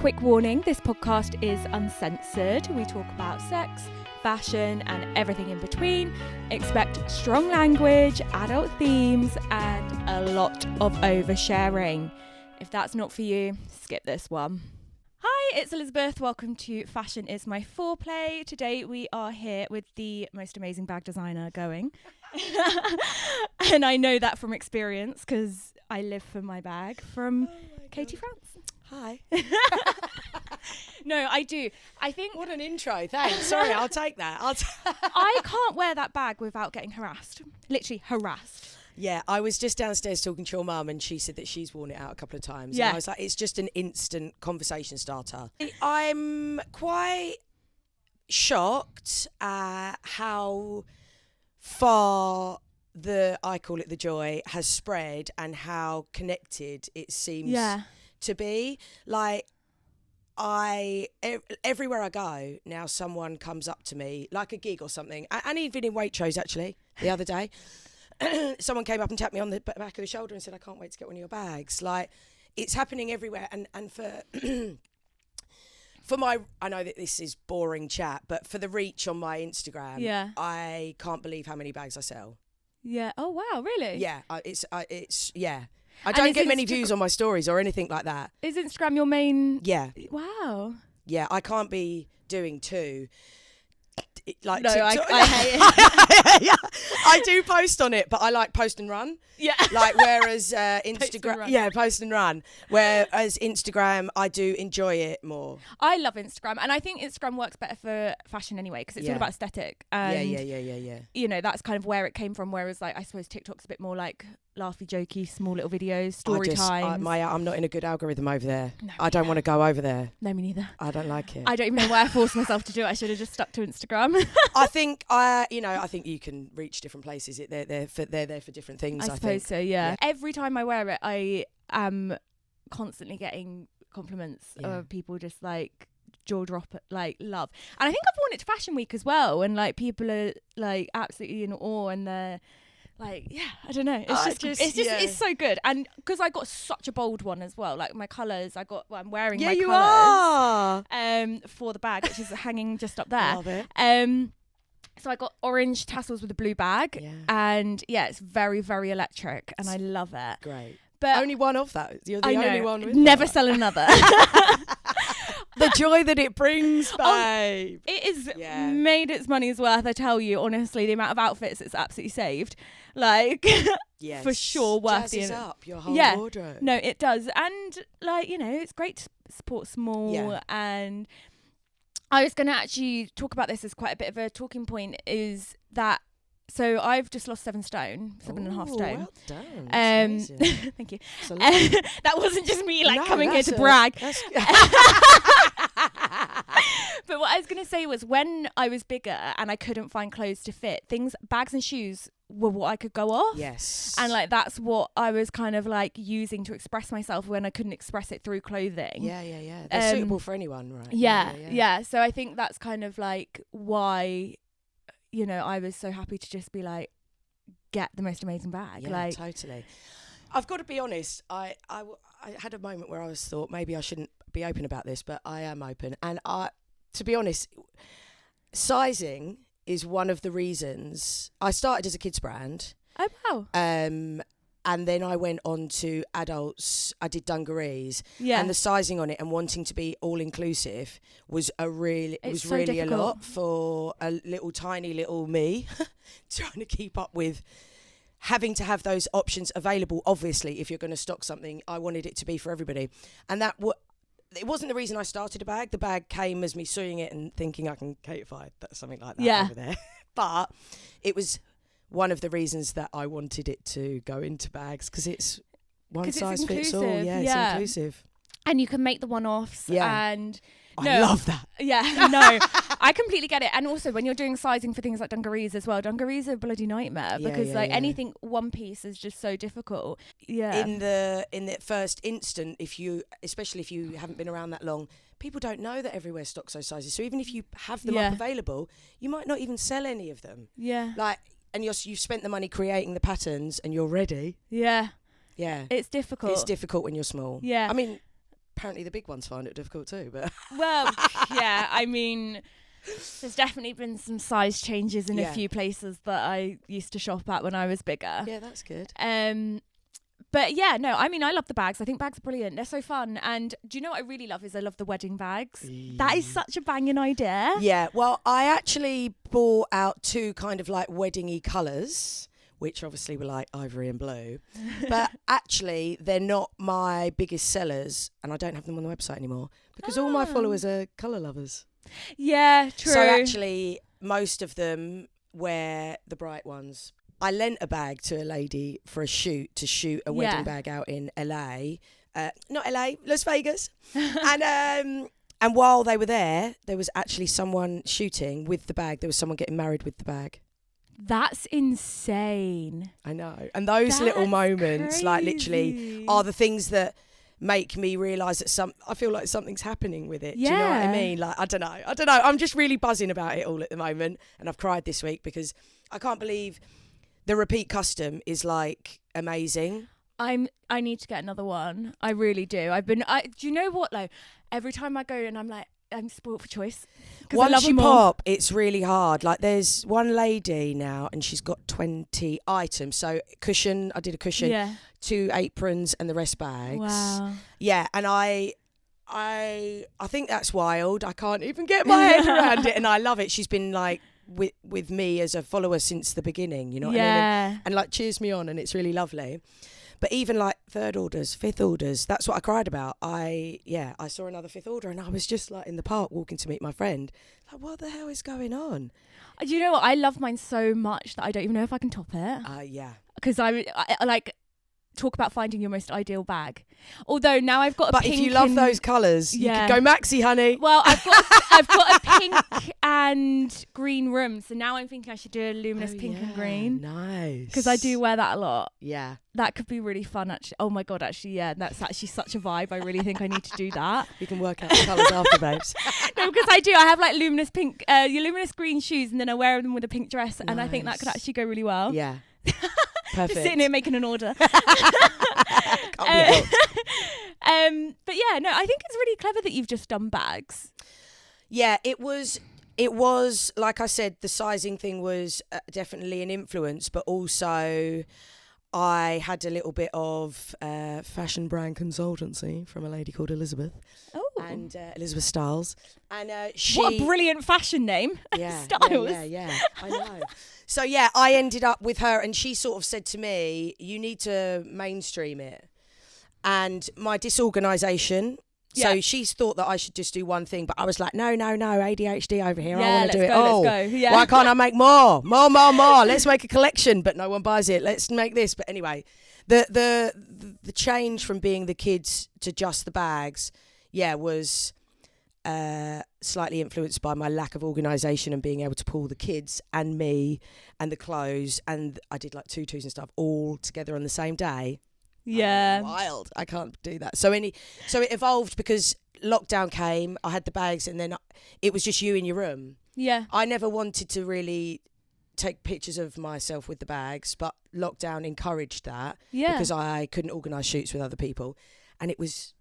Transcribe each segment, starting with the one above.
quick warning, this podcast is uncensored. We talk about sex, fashion and everything in between. Expect strong language, adult themes and a lot of oversharing. If that's not for you, skip this one. Hi, it's Elizabeth. Welcome to Fashion is My Foreplay. Today we are here with the most amazing bag designer going. And I know that from experience because I live for my bag from Katie France. Hi. No, I do. I think... What an intro. Thanks. Sorry, I'll take that. I can't wear that bag without getting harassed. Literally harassed. Yeah, I was just downstairs talking to your mum and she said that she's worn it out a couple of times. Yeah. And I was like, it's just an instant conversation starter. I'm quite shocked at how far I call it the joy, has spread and how connected it seems to be. Like, everywhere I go now, someone comes up to me, like a gig or something, and even in Waitrose actually the other day, someone came up and tapped me on the back of the shoulder and said, I can't wait to get one of your bags. Like, it's happening everywhere. And for for my, I know that this is boring chat, but for the reach on my Instagram, I can't believe how many bags I sell. Yeah. Oh wow, really? Yeah. It's yeah. I don't get many views on my stories or anything like that. Is Instagram your main? Yeah. Wow. Yeah, I can't be doing two. Like no, TikTok. I hate it. Yeah, I do post on it, but I like post and run. Yeah. Like, whereas Instagram, post and run. Whereas Instagram, I do enjoy it more. I love Instagram, and I think Instagram works better for fashion anyway because it's all about aesthetic. And, yeah. You know, that's kind of where it came from. Whereas, like, I suppose TikTok's a bit more like laughy, jokey, small little videos, story times. I'm not in a good algorithm over there. No, I don't want to go over there. No, me neither. I don't like it. I don't even know why I forced myself to do it. I should have just stuck to Instagram. I think you can reach different places. They're there for different things. I suppose so. Yeah. Every time I wear it, I am constantly getting compliments of people just like jaw drop, like love. And I think I've worn it to Fashion Week as well, and like people are like absolutely in awe, and they're like, I don't know. It's so good. And because I got such a bold one as well, like my colours, I'm wearing my colours for the bag, which is hanging just up there. Love it. So I got orange tassels with a blue bag, and it's very, very electric, and I love it. Great. But only one of that. You're the only one with never that. Sell another. The joy that it brings, babe. It is made its money's worth, I tell you. Honestly, the amount of outfits it's absolutely saved, like, for sure, worth jazzes up your whole wardrobe. No, it does, and like, you know, it's great to support small. And I was going to actually talk about this as quite a bit of a talking point. Is that so? I've just lost 7 stone, 7.5 stone. Well done. Thank you. That wasn't just me coming here to brag. But what I was going to say was, when I was bigger and I couldn't find clothes to fit, bags and shoes were what I could go off. Yes. And like, that's what I was kind of like using to express myself when I couldn't express it through clothing. Yeah. They're suitable for anyone, right? Yeah. So I think that's kind of like why, you know, I was so happy to just be like, get the most amazing bag. Yeah, totally. I've got to be honest. I had a moment where I thought maybe I shouldn't be open about this, but I am open. And to be honest, sizing is one of the reasons I started as a kids brand. Oh wow. And then I went on to adults. I did dungarees. Yeah. And the sizing on it and wanting to be all inclusive was really a lot for a tiny little me trying to keep up with having to have those options available. Obviously, if you're going to stock something, I wanted it to be for everybody. And it wasn't the reason I started a bag. The bag came as me seeing it and thinking I can cateify something like that over there. But it was one of the reasons that I wanted it to go into bags, because it's one size fits all. Yeah, it's inclusive. And you can make the one-offs. Yeah. And I love that. Yeah, no, I completely get it. And also when you're doing sizing for things like dungarees as well, dungarees are a bloody nightmare because anything one piece is just so difficult. Yeah. In the first instant, especially if you haven't been around that long, people don't know that everywhere stocks those sizes. So even if you have them up available, you might not even sell any of them. Yeah. And you've spent the money creating the patterns and you're ready. Yeah. Yeah. It's difficult. It's difficult when you're small. Yeah. I mean, apparently the big ones find it difficult too. But well, yeah, I mean, there's definitely been some size changes in a few places that I used to shop at when I was bigger. Yeah, that's good. But yeah, no, I mean, I love the bags. I think bags are brilliant. They're so fun. And do you know what I really love is I love the wedding bags. That is such a banging idea. Yeah, well, I actually bought out 2 kind of like wedding-y colours, which obviously were like ivory and blue. But actually, they're not my biggest sellers, and I don't have them on the website anymore because all my followers are colour lovers. Yeah, true. So actually, most of them wear the bright ones. I lent a bag to a lady for a shoot to shoot a wedding bag out in LA. Not LA, Las Vegas. And while they were there was actually someone shooting with the bag. There was someone getting married with the bag. That's insane. I know. And those little moments, like literally, are the things that make me realise that I feel like something's happening with it. Yeah. Do you know what I mean? Like, I don't know. I'm just really buzzing about it all at the moment. And I've cried this week because I can't believe the repeat custom is like amazing. I need to get another one. I really do. Do you know what though? Every time I go and I'm like, I'm spoilt for choice. Once you pop, it's really hard. Like there's one lady now and she's got 20 items. So cushion, I did a cushion, 2 aprons and the rest bags. Wow. Yeah, and I think that's wild. I can't even get my head around it, and I love it. She's been like with me as a follower since the beginning, you know what I mean? And like cheers me on, and it's really lovely. But even like 3rd orders, 5th orders, that's what I cried about. I saw another 5th order and I was just like in the park walking to meet my friend. Like, what the hell is going on? Do you know what? I love mine so much that I don't even know if I can top it. Yeah. Because I like talk about finding your most ideal bag. Although now I've got a pink. But if you love those colours, you could go maxi, honey. Well, I've got a pink and green room, so now I'm thinking I should do a luminous pink and green. Nice. Because I do wear that a lot. Yeah. That could be really fun, actually. Oh my God, actually, yeah, that's actually such a vibe. I really think I need to do that. We can work out the colours after, babes. No, because I do. I have like luminous pink, luminous green shoes, and then I wear them with a pink dress, and I think that could actually go really well. Yeah. Perfect. Just sitting here making an order. But yeah, no, I think it's really clever that you've just done bags. Yeah, it was like I said, the sizing thing was definitely an influence, but also I had a little bit of fashion brand consultancy from a lady called Elizabeth. Oh. And Elizabeth Stiles. And what a brilliant fashion name. Yeah. Stiles. Yeah. I know. So yeah, I ended up with her and she sort of said to me, you need to mainstream it. And my disorganisation. Yeah. So she's thought that I should just do one thing, but I was like, no, ADHD over here. I want to do it all. Let's go. Yeah. Why can't I make more? More. Let's make a collection, but no one buys it. Let's make this. But anyway, the change from being the kids to just the bags, was slightly influenced by my lack of organisation and being able to pull the kids and me and the clothes, and I did like tutus and stuff all together on the same day. Yeah. Wild. I can't do that. So it evolved because lockdown came, I had the bags, and then it was just you in your room. Yeah. I never wanted to really take pictures of myself with the bags, but lockdown encouraged that because I couldn't organise shoots with other people, and it was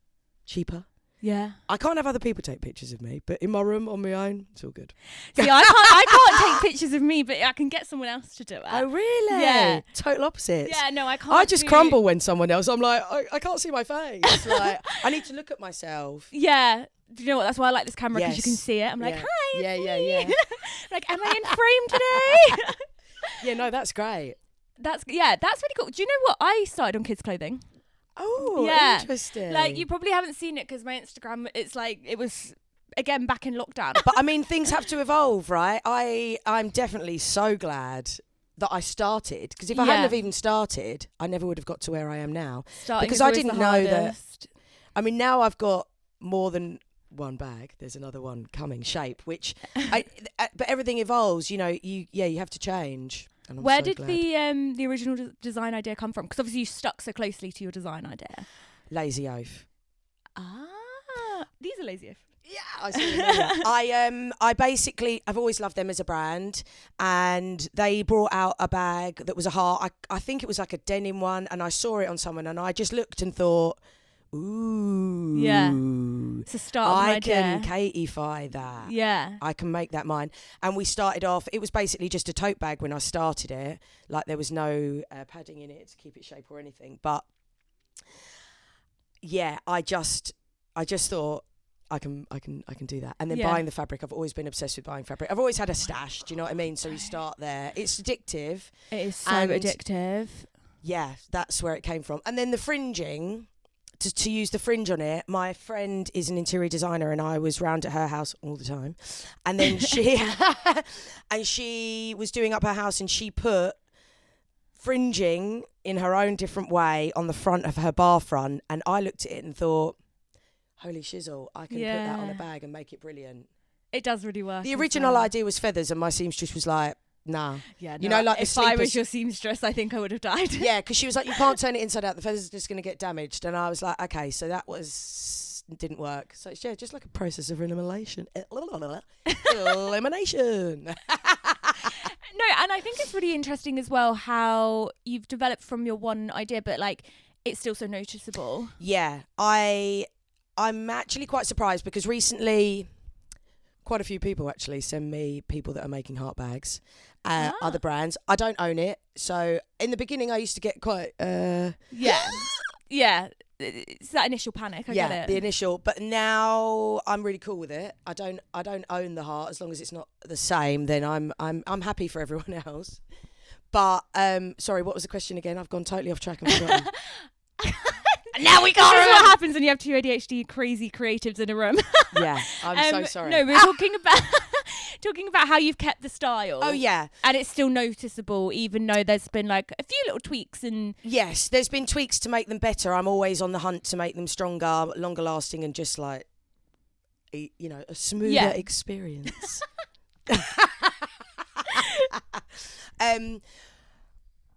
cheaper. Yeah. I can't have other people take pictures of me, but in my room on my own, it's all good. See, I can't take pictures of me, but I can get someone else to do it. Oh, really? Yeah. Total opposites. Yeah, no, I can't. I just crumble when someone else, I'm like, I can't see my face. Like, I need to look at myself. Yeah. Do you know what? That's why I like this camera, because you can see it. I'm like, hi. Yeah. Like, am I in frame today? Yeah, no, that's great. That's really cool. Do you know what? I started on kids' clothing. Oh, yeah. Interesting. Like, you probably haven't seen it because my Instagram, it's like, it was, again, back in lockdown. But I mean, things have to evolve, right? I'm definitely so glad that I started, because if I hadn't have even started, I never would have got to where I am now. Because I didn't know that. I mean, now I've got more than one bag. There's another one coming, Shape, which, but everything evolves, you know, you have to change. Where did the original design idea come from? Because obviously you stuck so closely to your design idea. Lazy Oaf. These are Lazy Oaf. Yeah, I see. I basically, I've always loved them as a brand, and they brought out a bag that was a heart. I think it was like a denim one, and I saw it on someone, and I just looked and thought, Ooh. Yeah. It's a start of an idea. I can Katie-fy that. Yeah. I can make that mine. And we started off, it was basically just a tote bag when I started it. Like there was no padding in it to keep its shape or anything. But yeah, I just thought I can do that. And then buying the fabric, I've always been obsessed with buying fabric. I've always had a stash, do you know what I mean? So you start there. It's addictive. It is so addictive. Yeah, that's where it came from. And then the fringing, to use the fringe on it, my friend is an interior designer and I was round at her house all the time. And then she was doing up her house and she put fringing in her own different way on the front of her bar front. And I looked at it and thought, holy shizzle, I can put that on a bag and make it brilliant. It does really work. The original idea was feathers and my seamstress was like, nah. Yeah, you know, like if I was your seamstress, I think I would have died. Yeah, because she was like, you can't turn it inside out. The feathers are just going to get damaged. And I was like, okay, so didn't work. So it's just like a process of elimination. Elimination. No, and I think it's really interesting as well how you've developed from your one idea, but like it's still so noticeable. Yeah, I'm actually quite surprised because recently quite a few people actually send me people that are making heart bags, other brands. I don't own it. So in the beginning I used to get quite... Yeah. It's that initial panic. I get it. The initial. But now I'm really cool with it. I don't own the heart as long as it's not the same. Then I'm happy for everyone else. But sorry, what was the question again? I've gone totally off track and forgotten. Now we got it. This is what happens when you have two ADHD crazy creatives in a room. Yeah, I'm so sorry. No, we're talking about how you've kept the style. Oh yeah, and it's still noticeable, even though there's been like a few little tweaks and. Yes, there's been tweaks to make them better. I'm always on the hunt to make them stronger, longer lasting, and just like, a smoother experience.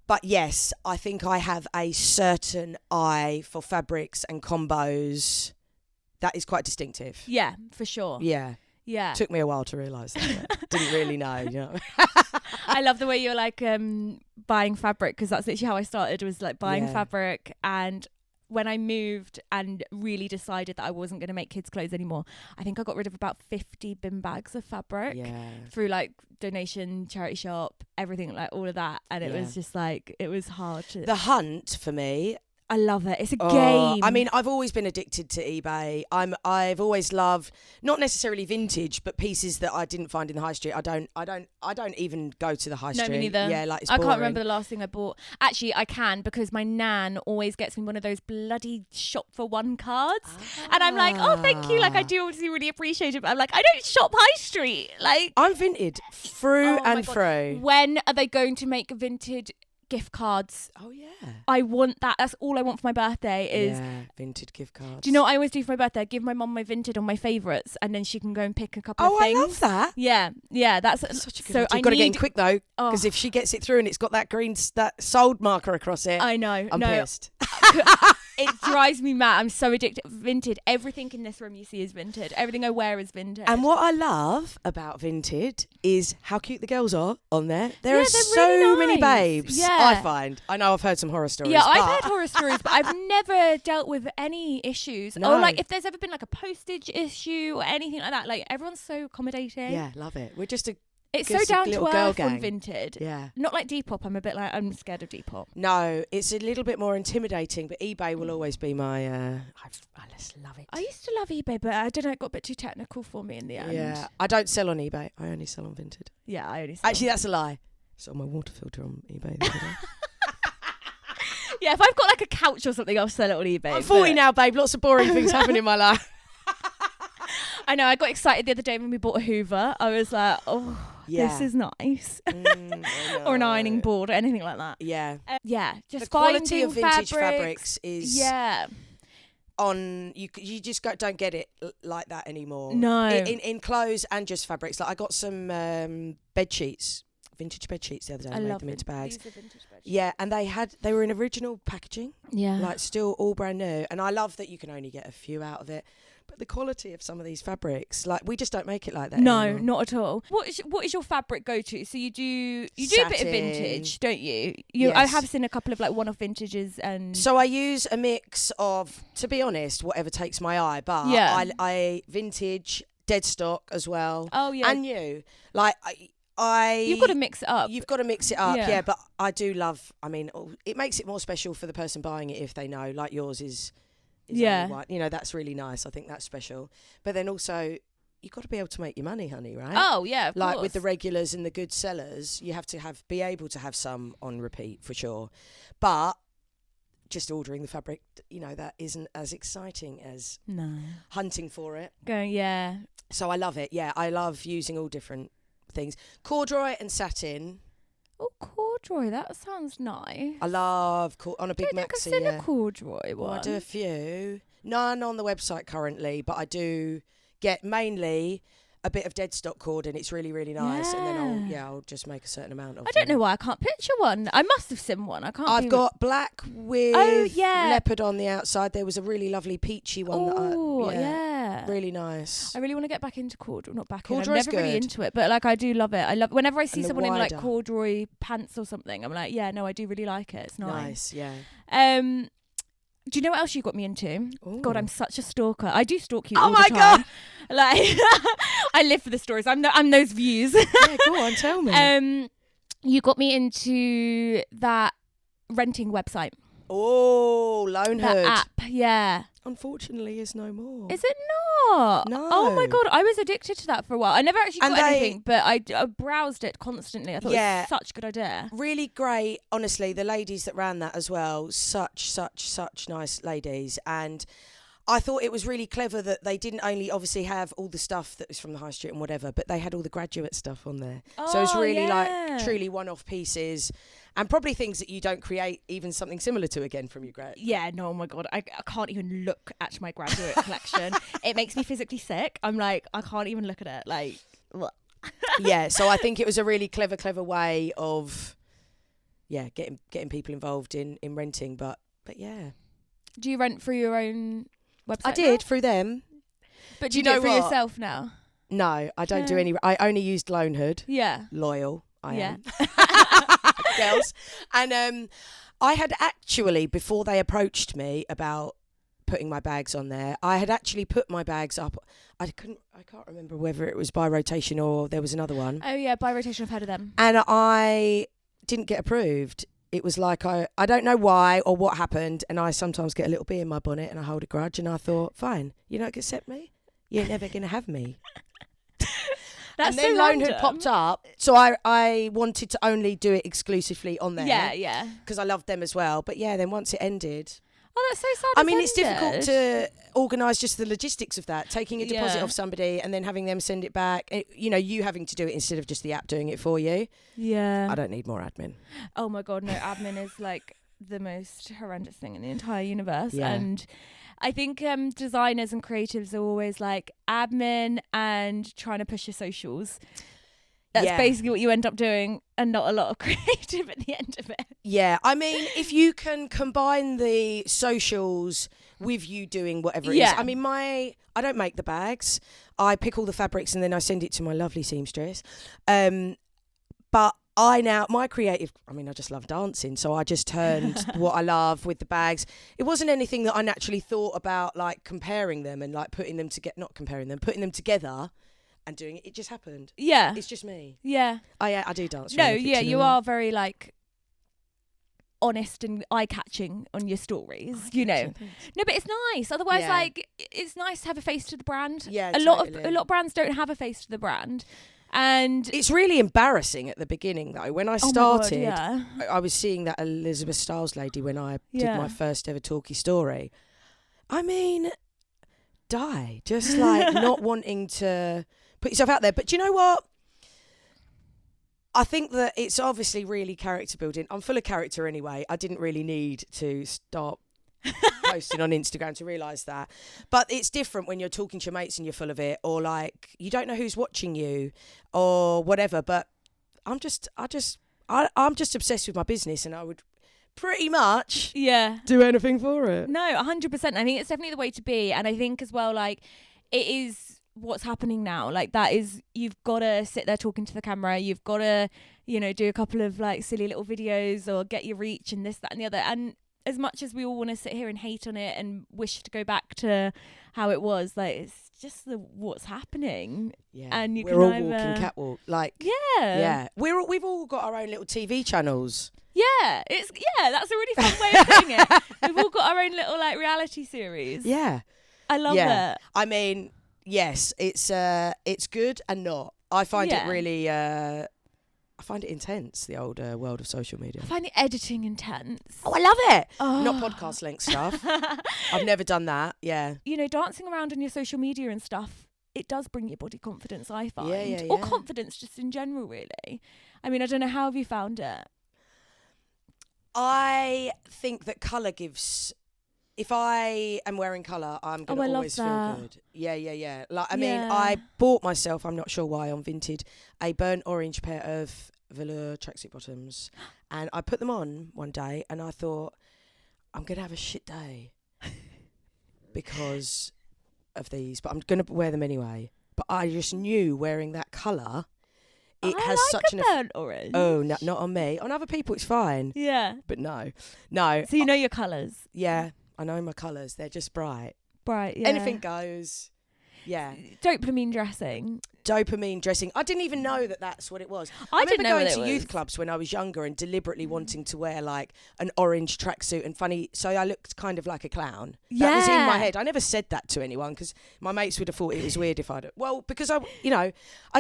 But yes, I think I have a certain eye for fabrics and combos that is quite distinctive. Yeah, for sure. Yeah. Yeah. Took me a while to realise that. Didn't really know, you know. I love the way you're like buying fabric, because that's literally how I started, was like buying fabric. And when I moved and really decided that I wasn't going to make kids' clothes anymore, I think I got rid of about 50 bin bags of fabric through like donation, charity shop, everything, like all of that. And it was just like, it was hard. The hunt for me, I love it. It's a game. I mean, I've always been addicted to eBay. I've always loved, not necessarily vintage, but pieces that I didn't find in the high street. I don't even go to the high street. No, me neither. Yeah, like it's I boring. can't remember the last thing I bought. Actually, I can, because my nan always gets me one of those bloody shop for one cards, and I'm like, oh, thank you. Like, I do obviously really appreciate it, but I'm like, I don't shop high street. Like, I'm vintage through and through. When are they going to make vintage gift cards? Oh yeah, I want that. That's all I want for my birthday is vintage gift cards. Do you know what I always do for my birthday? I give my mum my vintage on my favourites, and then she can go and pick a couple of things. I love that. Yeah, that's such a good idea. You've got to get in quick though, because if she gets it through and it's got that green, that sold marker across it, I know. I'm pissed. It drives me mad. I'm so addicted. Vintage. Everything in this room you see is vintage. Everything I wear is vintage. And what I love about vintage is how cute the girls are on there. There are so really many babes. Yeah. I find. I know I've heard some horror stories. Yeah, I've heard horror stories, but I've never dealt with any issues. No. Or like if there's ever been like a postage issue or anything like that, like everyone's so accommodating. Yeah, love it. We're just it's so down to earth on Vinted. Yeah. Not like Depop. I'm scared of Depop. No, it's a little bit more intimidating, but eBay will always be my... I just love it. I used to love eBay, but I don't know, it got a bit too technical for me in the end. Yeah. I don't sell on eBay. I only sell on Vinted. Yeah, I only sell. Actually, that's a lie. It's on my water filter on eBay the other day. Yeah, if I've got like a couch or something, I'll sell it on eBay. I'm 40 now, babe. Lots of boring things happen in my life. I know, I got excited the other day when we bought a Hoover. I was like, this is nice. Or an ironing board or anything like that. Yeah. Just the quality of vintage fabrics is... Yeah. You just don't get it like that anymore. No. In clothes and just fabrics. Like I got some bed sheets, vintage bed sheets the other day. I made them into bags. These are vintage bed sheets. Yeah, and they were in original packaging. Yeah. Like still all brand new. And I love that you can only get a few out of it. But the quality of some of these fabrics, like we just don't make it like that No, anymore. not at all. What is your fabric go-to? So you do a bit of vintage, don't you? Yes. I have seen a couple of like one-off vintages and... So I use a mix of, to be honest, whatever takes my eye. But I vintage, dead stock as well. Oh, yeah. And new. Like, You've got to mix it up. You've got to mix it up, yeah. But I do love, I mean, it makes it more special for the person buying it if they know, like yours is white. You know, that's really nice. I think that's special. But then also, you've got to be able to make your money, honey, right? Oh, yeah, of like course. With the regulars and the good sellers, you have to be able to have some on repeat for sure. But just ordering the fabric, you know, that isn't as exciting as hunting for it. So I love it. Yeah, I love using all different things. Corduroy and satin. Oh, corduroy, that sounds nice. I love on a big maxi. I've seen a corduroy one. Well, I do a few. None on the website currently, but I do get mainly a bit of dead stock cord, and it's really, really nice. Yeah. And then I'll just make a certain amount of. I don't know why I can't picture one. I must have seen one. I've got black with leopard on the outside. There was a really lovely peachy one. Really nice. I really want to get back into corduroy. Not back Corduroy's in. I'm never really into it, but like I do love it. I love whenever I see someone in like corduroy pants or something. I'm like, yeah, no, I do really like it. It's nice. Yeah. Do you know what else you got me into? Ooh. God, I'm such a stalker. I do stalk you all all the the time. God. Like, I live for the stories. I'm those views. Yeah, go on, tell me. You got me into that renting website. Oh, Lonehood. That app, yeah. Unfortunately, is no more. Is it not? No. Oh my God, I was addicted to that for a while. I never actually got anything, but I browsed it constantly. I thought it was such a good idea. Really great. Honestly, the ladies that ran that as well, such nice ladies. And I thought it was really clever that they didn't only obviously have all the stuff that was from the high street and whatever, but they had all the graduate stuff on there. So it's really like truly one-off pieces. And probably things that you don't create even something similar to again from your grad. Yeah, no, oh my God. I can't even look at my graduate collection. It makes me physically sick. I'm like, I can't even look at it. Like, yeah, so I think it was a really clever way of, getting people involved in renting. But yeah. Do you rent through your own website? I did, through them. But do you do it for yourself now? No, I don't do any. I only used Lonehood. Yeah. Loyal, I am. Girls. And I had actually, before they approached me about putting my bags on there, I had actually put my bags up. I can't remember whether it was by rotation or there was another one. Oh yeah, by rotation, I've heard of them. And I didn't get approved. It was like I don't know why or what happened, and I sometimes get a little bee in my bonnet and I hold a grudge, and I thought, fine, you don't accept me? You're never going to have me. That's and then Lonehood popped up, so I wanted to only do it exclusively on there. Yeah. Because I loved them as well. But yeah, then once it ended... Oh, that's so sad. I mean, it's difficult to organise just the logistics of that, taking a deposit off somebody and then having them send it back. You having to do it instead of just the app doing it for you. Yeah. I don't need more admin. Oh my God, no, admin is like the most horrendous thing in the entire universe. Yeah. And I think designers and creatives are always like admin and trying to push your socials. That's basically what you end up doing, and not a lot of creative at the end of it. Yeah, I mean, if you can combine the socials with you doing whatever it is. I mean, I don't make the bags. I pick all the fabrics and then I send it to my lovely seamstress. But my creative, I mean, I just love dancing. So I just turned what I love with the bags. It wasn't anything that I naturally thought about, like comparing them and like putting them together and doing it. It just happened. Yeah. It's just me. Yeah. I do dance. No, yeah, you are very like honest and eye-catching on your stories, No, but it's nice. Otherwise, like, it's nice to have a face to the brand. Yeah, a lot of brands don't have a face to the brand. And it's really embarrassing at the beginning, though. When I started, God, I was seeing that Elizabeth Stiles lady when I did my first ever talkie story. I mean, just like not wanting to put yourself out there. But do you know what? I think that it's obviously really character building. I'm full of character anyway. I didn't really need to start posting on Instagram to realise that. But it's different when you're talking to your mates and you're full of it, or like you don't know who's watching you or whatever. But I'm just obsessed with my business, and I would pretty much Yeah. do anything for it. No, 100%. I think it's definitely the way to be. And I think as well, like, it is what's happening now. Like, that is, you've got to sit there talking to the camera. You've got to, you know, do a couple of like silly little videos or get your reach and this, that and the other. And as much as we all want to sit here and hate on it and wish to go back to how it was, like, it's just what's happening. Yeah. And we're all walking catwalk. Like, yeah. We've all got our own little TV channels. Yeah, that's a really fun way of putting it. We've all got our own little like reality series. Yeah. I love it. I mean, yes, it's good and not. I find it really I find it intense, the old world of social media. I find the editing intense. Oh, I love it. Oh. Not podcast length stuff. I've never done that. Yeah. You know, dancing around on your social media and stuff, it does bring your body confidence, I find. Yeah. Or confidence just in general, really. I mean, I don't know, how have you found it? I think that colour gives... If I am wearing colour, I'm going to always feel good. Yeah. Like, I mean, I bought myself, I'm not sure why, on Vinted, a burnt orange pair of velour tracksuit bottoms. And I put them on one day and I thought, I'm going to have a shit day because of these. But I'm going to wear them anyway. But I just knew wearing that colour, it has like such a burnt orange. Oh, no, not on me. On other people, it's fine. Yeah. But no. So you know your colours? Yeah. I know my colours. They're just bright. Bright, yeah. Anything goes. Yeah. Dopamine dressing. Dopamine dressing. I didn't even know that that's what it was. I didn't know going to youth clubs when I was younger and deliberately wanting to wear like an orange tracksuit and funny. So I looked kind of like a clown. Yeah. That was in my head. I never said that to anyone because my mates would have thought it was weird if I'd... Well, because I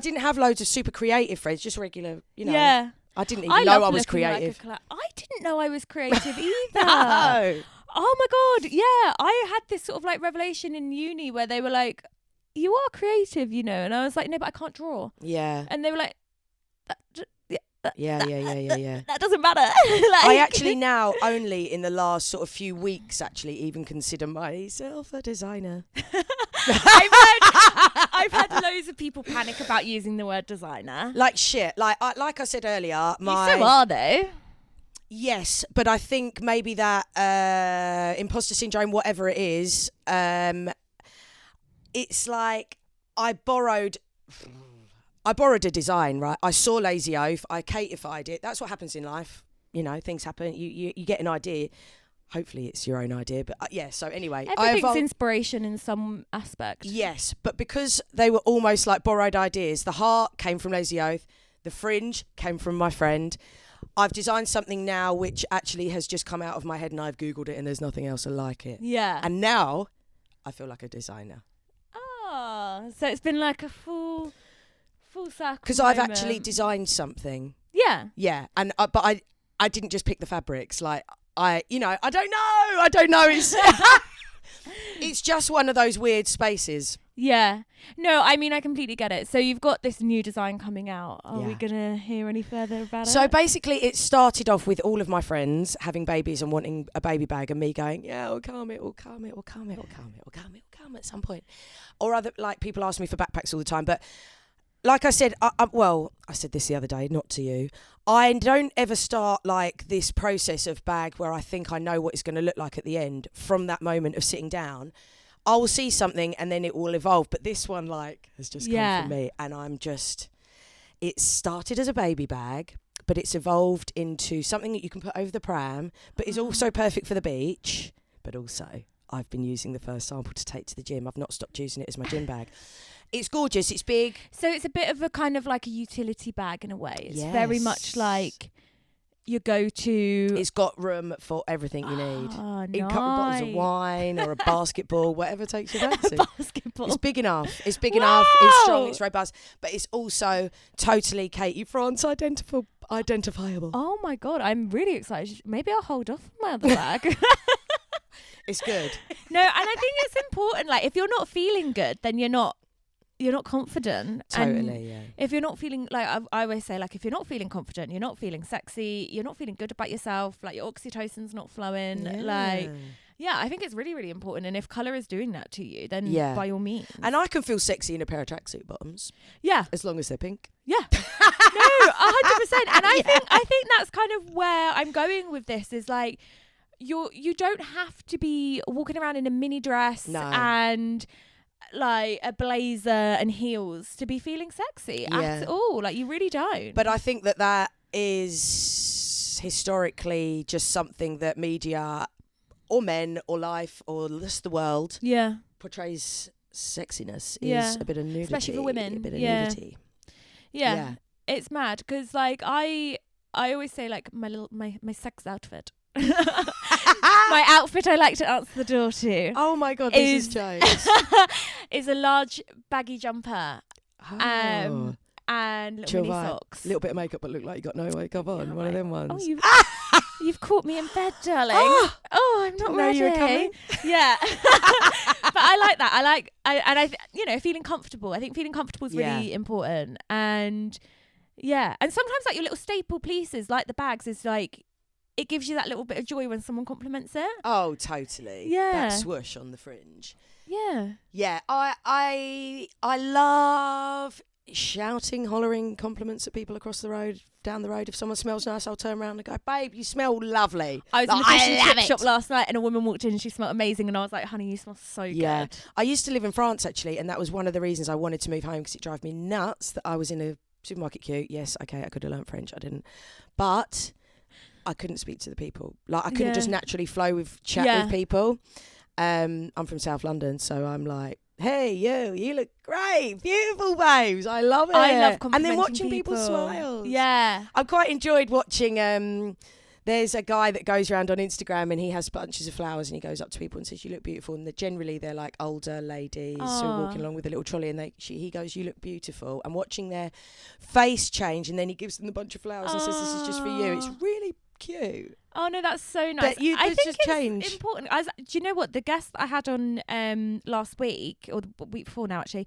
didn't have loads of super creative friends, just regular, Yeah. I didn't even know I was creative. I didn't know I was creative either. No. Oh my God, yeah. I had this sort of like revelation in uni where they were like, you are creative, you know. And I was like, no, but I can't draw. Yeah. And they were like, Yeah. That doesn't matter. I actually now, only in the last sort of few weeks, actually even consider myself a designer. I've had loads of people panic about using the word designer. Like shit. Like I said earlier, You so are, though. Yes, but I think maybe that imposter syndrome, whatever it is, it's like I borrowed a design, right? I saw Lazy Oaf, I catified it. That's what happens in life. You know, things happen. You get an idea. Hopefully it's your own idea. But so anyway. Everything's inspiration in some aspect. Yes, but because they were almost like borrowed ideas, the heart came from Lazy Oaf, the fringe came from my friend. I've designed something now which actually has just come out of my head and I've Googled it and there's nothing else like it. Yeah. And now I feel like a designer. Oh, so it's been like a full circle. Because I've actually designed something. Yeah. Yeah. And but I didn't just pick the fabrics. Like I don't know. It's it's just one of those weird spaces. Yeah. No, I mean, I completely get it. So you've got this new design coming out. Are we going to hear any further about it? So basically it started off with all of my friends having babies and wanting a baby bag and me going, yeah, it'll come at some point. Or other, like, people ask me for backpacks all the time. But like I said, I said this the other day, not to you. I don't ever start like this process of bag where I think I know what it's going to look like at the end from that moment of sitting down. I will see something and then it will evolve. But this one, like, has just come from me. And it started as a baby bag, but it's evolved into something that you can put over the pram, but is also perfect for the beach. But also, I've been using the first sample to take to the gym. I've not stopped using it as my gym bag. It's gorgeous. It's big. So it's a bit of a kind of like a utility bag in a way. It's very much like your go-to. It's got room for everything you need. Oh, a couple of bottles of wine or a basketball, whatever takes your fancy. Basketball. It's big enough. It's big enough. It's strong. It's robust. But it's also totally Katie France identifiable. Oh my God, I'm really excited. Maybe I'll hold off on my other bag. It's good. No, and I think it's important. Like, if you're not feeling good, then you're not confident. Totally, yeah. If you're not feeling, like, I always say, like, if you're not feeling confident, you're not feeling sexy, you're not feeling good about yourself, like your oxytocin's not flowing, like Yeah, I think it's really, really important. And if colour is doing that to you, then by all means. And I can feel sexy in a pair of tracksuit bottoms. Yeah. As long as they're pink. Yeah. No, 100%. And I think that's kind of where I'm going with this is like, you don't have to be walking around in a mini dress and like a blazer and heels to be feeling sexy at all. Like, you really don't. But I think that is historically just something that media or men or life or just the world portrays sexiness is a bit of nudity. Especially for women. A bit of nudity. Yeah. It's mad because like I always say like my sex outfit. My outfit I like to answer the door to. Oh my God, this is jokes. Is a large baggy jumper. And little mini socks. A little bit of makeup but look like you got no makeup on. One of them ones. Oh, you've caught me in bed, darling. I'm not ready. You were coming. Yeah. But I like that. Feeling comfortable. I think feeling comfortable is really important. And and sometimes like your little staple pieces, like the bags, is like, it gives you that little bit of joy when someone compliments it. Oh, totally. Yeah. That swoosh on the fringe. Yeah. Yeah. I love shouting, hollering compliments at people across the road, down the road. If someone smells nice, I'll turn around and go, babe, you smell lovely. I was in the fish and chip shop last night and a woman walked in and she smelled amazing and I was like, honey, you smell so good. I used to live in France actually, and that was one of the reasons I wanted to move home, because it drove me nuts that I was in a supermarket queue. Yes, okay, I could have learned French. I didn't. But I couldn't speak to the people. Like, I couldn't just naturally flow with chat with people. I'm from South London, so I'm like, hey, you look great, beautiful babes. I love it. I love complimenting and then watching people smile. Yeah. I've quite enjoyed watching, there's a guy that goes around on Instagram and he has bunches of flowers and he goes up to people and says, you look beautiful. And they're like older ladies who are walking along with a little trolley, and he goes, you look beautiful. And watching their face change, and then he gives them a bunch of flowers and says, this is just for you. It's really cute. Oh no, that's so nice. I think it's important. Do you know what, the guest I had on last week, or the week before now actually,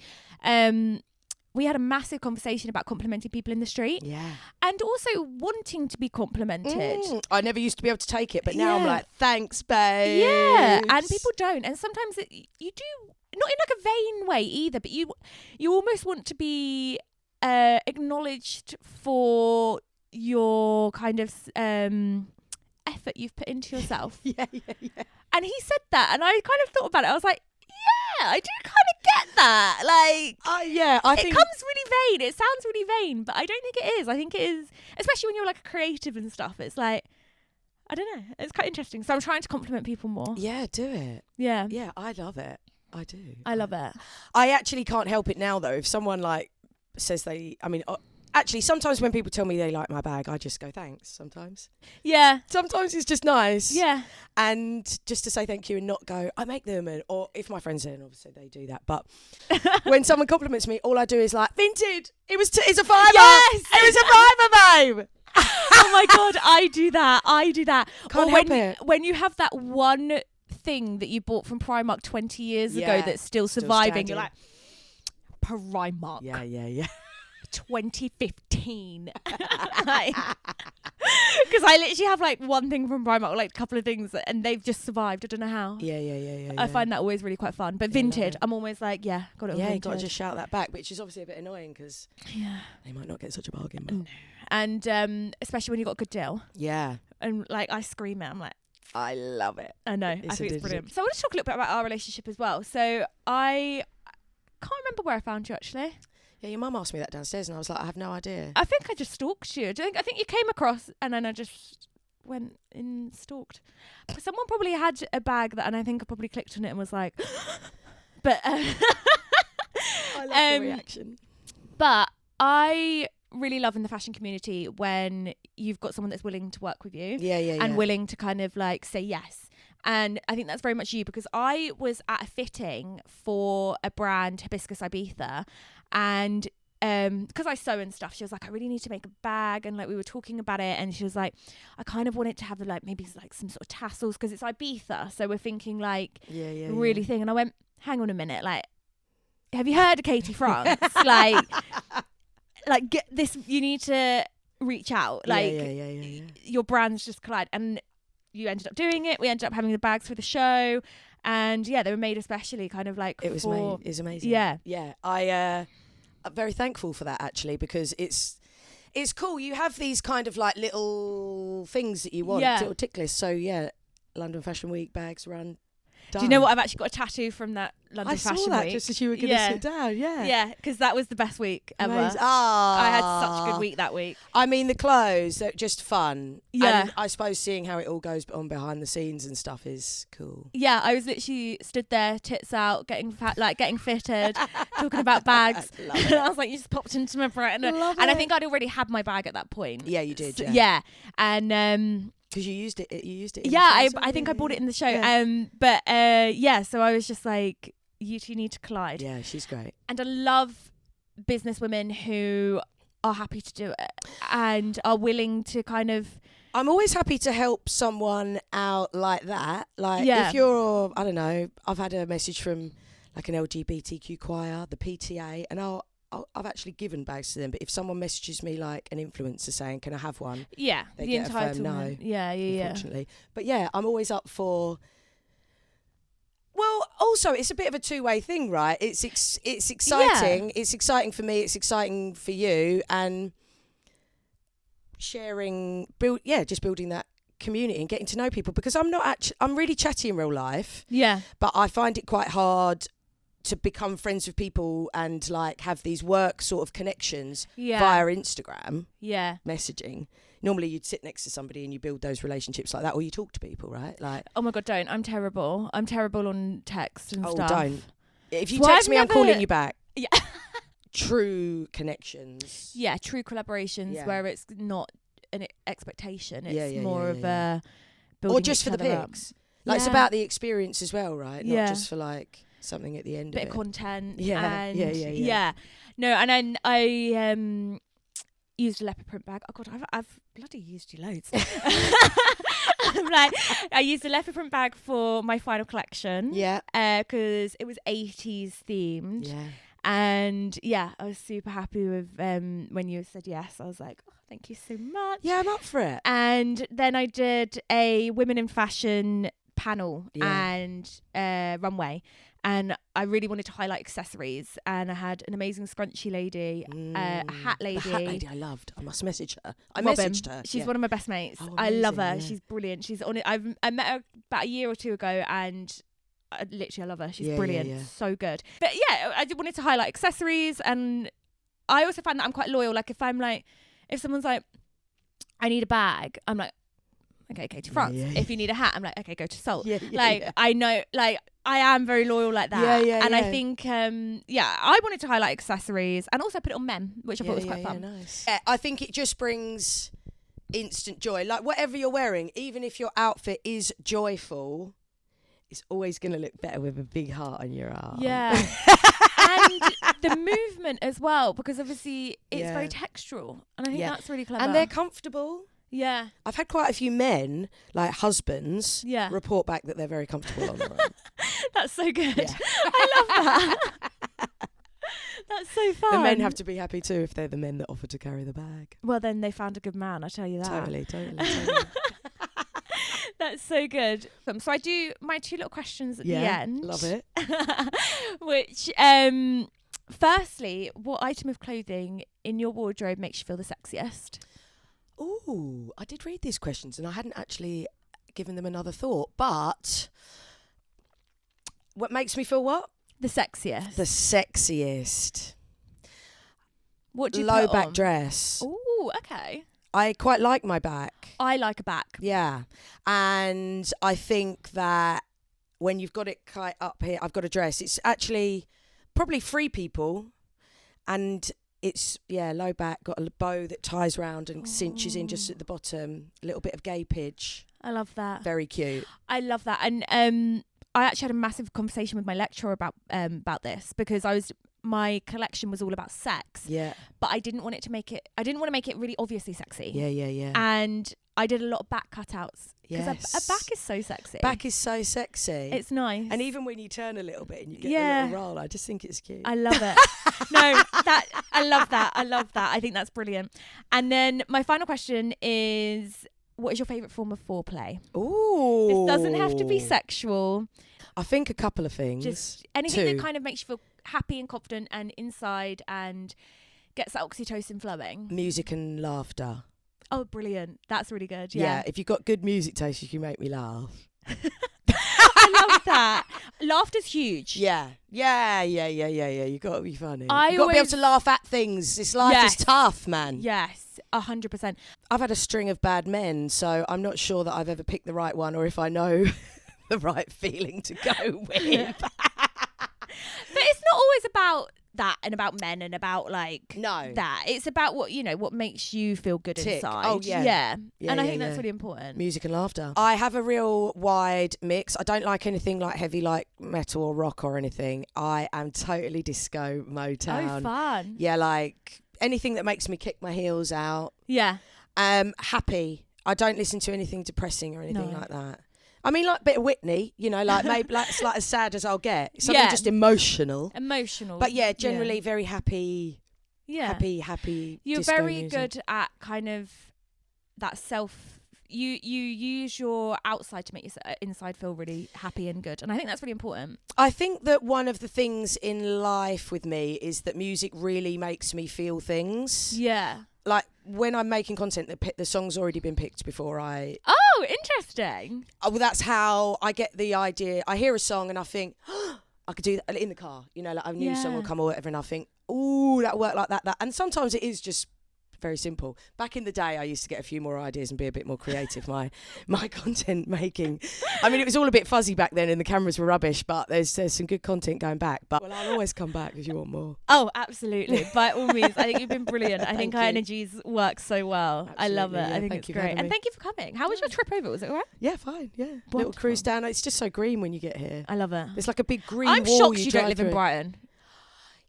we had a massive conversation about complimenting people in the street. Yeah. And also wanting to be complimented. I never used to be able to take it, but now I'm like, thanks, babe. Yeah. And people don't. And sometimes you do, not in like a vain way either, but you almost want to be acknowledged for your kind of effort you've put into yourself. Yeah. And he said that, and I kind of thought about it. I was like, yeah, I do kind of get that. Like, I think it comes really vain. It sounds really vain, but I don't think it is. I think it is, especially when you're like a creative and stuff. It's like, I don't know. It's quite interesting. So I'm trying to compliment people more. Yeah, do it. Yeah. Yeah, I love it. I do. I love it. I actually can't help it now, though. If someone like says actually, sometimes when people tell me they like my bag, I just go, thanks, sometimes. Yeah. Sometimes it's just nice. Yeah. And just to say thank you and not go, I make them. Or if my friends say, and obviously they do that. But when someone compliments me, all I do is like, vintage. It's a fiver. Yes. It was a fiver, babe. Oh my God, I do that. Can't help it. When you have that one thing that you bought from Primark 20 years ago that's still surviving, you're like, Primark. Yeah. 2015. Because I literally have like one thing from Primark, or like a couple of things, and they've just survived. I don't know how. Yeah. I find that always really quite fun. But vintage, I'm always like, got it. Yeah, you got to just shout that back, which is obviously a bit annoying because they might not get such a bargain. But. No. And especially when you got a good deal. Yeah. And like I scream it, I'm like, I love it. I know. I think it's brilliant. So I want to talk a little bit about our relationship as well. So I can't remember where I found you actually. Yeah, your mum asked me that downstairs and I was like, I have no idea. I think I just stalked you. I think you came across and then I just went and stalked. Someone probably had a bag and I think I probably clicked on it and was like, but I love the reaction. But I really love in the fashion community when you've got someone that's willing to work with you. And willing to kind of like say yes. And I think that's very much you, because I was at a fitting for a brand, Hibiscus Ibiza, and because I sew and stuff, she was like, I really need to make a bag, and like we were talking about it, and she was like, I kind of want it to have like maybe like some sort of tassels because it's Ibiza, so we're thinking like really thing. And I went, hang on a minute, like, have you heard of Katie France? like get this, you need to reach out, like your brands just collide. And you ended up doing it. We ended up having the bags for the show, and they were made especially kind of like it was amazing. Yeah. I'm very thankful for that actually, because it's cool. You have these kind of like little things that you want, little tick lists. So London Fashion Week bags run. Done. Do you know what? I've actually got a tattoo from that London Fashion Week. I saw that just as you were going to sit down. Yeah, because that was the best week ever. Amazing. I had such a good week that week. I mean, the clothes, they're just fun. Yeah. And I suppose seeing how it all goes on behind the scenes and stuff is cool. Yeah, I was literally stood there, tits out, getting fitted, talking about bags. And I was like, you just popped into my brain. And I think I'd already had my bag at that point. Yeah, you did. Yeah. And because you used it. I think I bought it in the show. Yeah. So I was just like, you two need to collide. Yeah, she's great. And I love businesswomen who are happy to do it and are willing to kind of. I'm always happy to help someone out like that. Like if you're, I don't know, I've had a message from like an LGBTQ choir, the PTA, and I've actually given bags to them, but if someone messages me like an influencer saying, "Can I have one?" Yeah, they the get a firm entitlement. no. Yeah. Unfortunately, but I'm always up for. Well, also it's a bit of a two-way thing, right? It's exciting. Yeah. It's exciting for me. It's exciting for you, and sharing, just building that community and getting to know people. Because I'm really chatty in real life. Yeah, but I find it quite hard to become friends with people and like have these work sort of connections via Instagram messaging. Normally you'd sit next to somebody and you build those relationships like that, or you talk to people, right? Like, oh my God, don't. I'm terrible on text and stuff. Oh, don't. If you text me, I'm calling you back. Yeah. True connections. Yeah, true collaborations where it's not an expectation. It's more of a building or just for the pics. Like it's about the experience as well, right? Not just for like something at the end bit of of content. Yeah. No, and then I used a leopard print bag. Oh God, I've bloody used you loads. I used a leopard print bag for my final collection. Yeah. Because it was 80s themed. Yeah. And I was super happy with when you said yes. I was like, oh, thank you so much. Yeah, I'm up for it. And then I did a women in fashion panel and runway, and I really wanted to highlight accessories, and I had an amazing scrunchy lady, a hat lady. The hat lady I loved. I must message her. Messaged her. She's one of my best mates. Oh, I love her. She's brilliant. She's on it. I met her about a year or two ago, and I love her. She's brilliant. So good. But I wanted to highlight accessories, and I also find that I'm quite loyal. Like if someone's like, I need a bag, I'm like, okay, go to France. If you need a hat, I'm like, okay, go to Seoul. I know, like, I am very loyal like that. And I think, I wanted to highlight accessories and also put it on men, which I thought was quite fun. Nice. I think it just brings instant joy. Like, whatever you're wearing, even if your outfit is joyful, it's always going to look better with a big heart on your arm. Yeah. And the movement as well, because obviously it's very textural. And I think that's really clever. And they're comfortable. Yeah. I've had quite a few men, like husbands, report back that they're very comfortable on their own. That's so good. Yeah. I love that. That's so fun. The men have to be happy too if they're the men that offer to carry the bag. Well, then they found a good man, I tell you that. Totally. That's so good. So I do my two little questions at the end. Love it. Which, firstly, what item of clothing in your wardrobe makes you feel the sexiest? Ooh, I did read these questions and I hadn't actually given them another thought. But what makes me feel what? The sexiest. The sexiest. What do you Low put back on? dress. Ooh, okay. I quite like my back. I like a back. Yeah. And I think that when you've got it quite up here, I've got a dress. It's actually probably free people. And it's, low back, got a bow that ties round and cinches in just at the bottom. A little bit of gapage. I love that. Very cute. I love that. And I actually had a massive conversation with my lecturer about this, because my collection was all about sex. Yeah. But I didn't want to make it really obviously sexy. Yeah. And I did a lot of back cutouts. Because a back is so sexy. Back is so sexy. It's nice. And even when you turn a little bit and you get a little roll, I just think it's cute. I love it. I love that. I think that's brilliant. And then my final question is, what is your favourite form of foreplay? Ooh. This doesn't have to be sexual. I think a couple of things. Just anything that kind of makes you feel happy and confident and inside and gets that oxytocin flowing. Music and laughter. Oh, brilliant. That's really good. Yeah, if you've got good music taste, you can make me laugh. I love that. Laughter's huge. Yeah. You got to be funny. You got to be able to laugh at things. This life is tough, man. Yes, 100%. I've had a string of bad men, so I'm not sure that I've ever picked the right one or if I know the right feeling to go with. But it's not always about that and about men and about that. It's about what makes you feel good inside. Oh yeah. And I think that's really important. Music and laughter. I have a real wide mix. I don't like anything like heavy, like metal or rock or anything. I am totally disco, Motown. Oh, fun. Yeah, like anything that makes me kick my heels out. Yeah. Happy. I don't listen to anything depressing or anything like that. I mean, like a bit of Whitney, like maybe like it's like as sad as I'll get. Something just emotional. But yeah, generally very happy. Yeah. Happy. You're disco very music. good at kind of that self. You use your outside to make your inside feel really happy and good, and I think that's really important. I think that one of the things in life with me is that music really makes me feel things. Yeah. Like when I'm making content, the song's already been picked before I... Oh, interesting. Oh, well, that's how I get the idea. I hear a song and I think, oh, I could do that in the car. Like a new song will come or whatever and I think, ooh, that'll work like that. And sometimes it is just very simple. Back in the day, I used to get a few more ideas and be a bit more creative, my content making. I mean, it was all a bit fuzzy back then and the cameras were rubbish, but there's some good content going back. But I'll always come back if you want more. Oh, absolutely. By all means. I think you've been brilliant. I think our energies work so well. Absolutely, I love it. Yeah, I think it's great. And thank you for coming. How was your trip over? Was it all right? Yeah, fine. Yeah. Wonderful. Little cruise down. It's just so green when you get here. I love it. It's like a big green I'm wall. shocked you don't live in Brighton.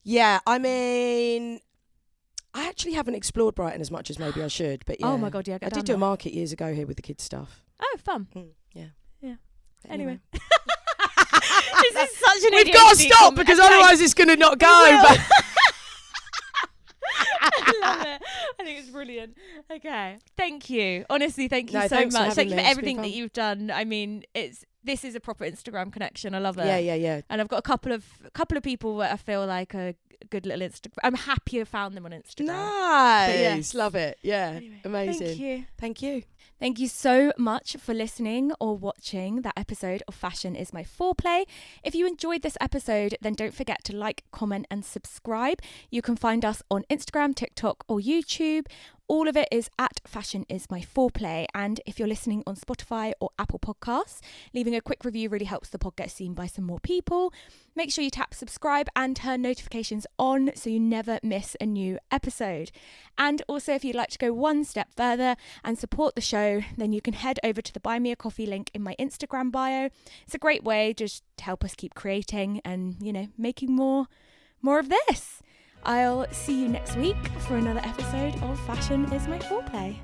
Yeah, I mean... I actually haven't explored Brighton as much as maybe I should, but yeah. Oh my God, yeah. I did do a market years ago here with the kids' stuff. Oh, fun. Yeah. Anyway. This is such an We've got to stop because otherwise it's going to not go. I love it. I think it's brilliant. Okay. Thank you. Honestly, thank you so much. Thank you for everything that you've done. I mean, this is a proper Instagram connection. I love it. Yeah. And I've got a couple of people that I feel like are good little Instagram. I'm happy I found them on Instagram. Nice. Love it. Yeah. Anyway, amazing. Thank you. Thank you so much for listening or watching that episode of Fashion is My Foreplay. If you enjoyed this episode, then don't forget to like, comment and subscribe. You can find us on Instagram, TikTok or YouTube. All of it is at Fashion is My Foreplay. And if you're listening on Spotify or Apple Podcasts, leaving a quick review really helps the pod get seen by some more people. Make sure you tap subscribe and turn notifications on so you never miss a new episode. And also, if you'd like to go one step further and support the show, then you can head over to the Buy Me a Coffee link in my Instagram bio. It's a great way just to help us keep creating and, making more of this. I'll see you next week for another episode of Fashion is My Foreplay.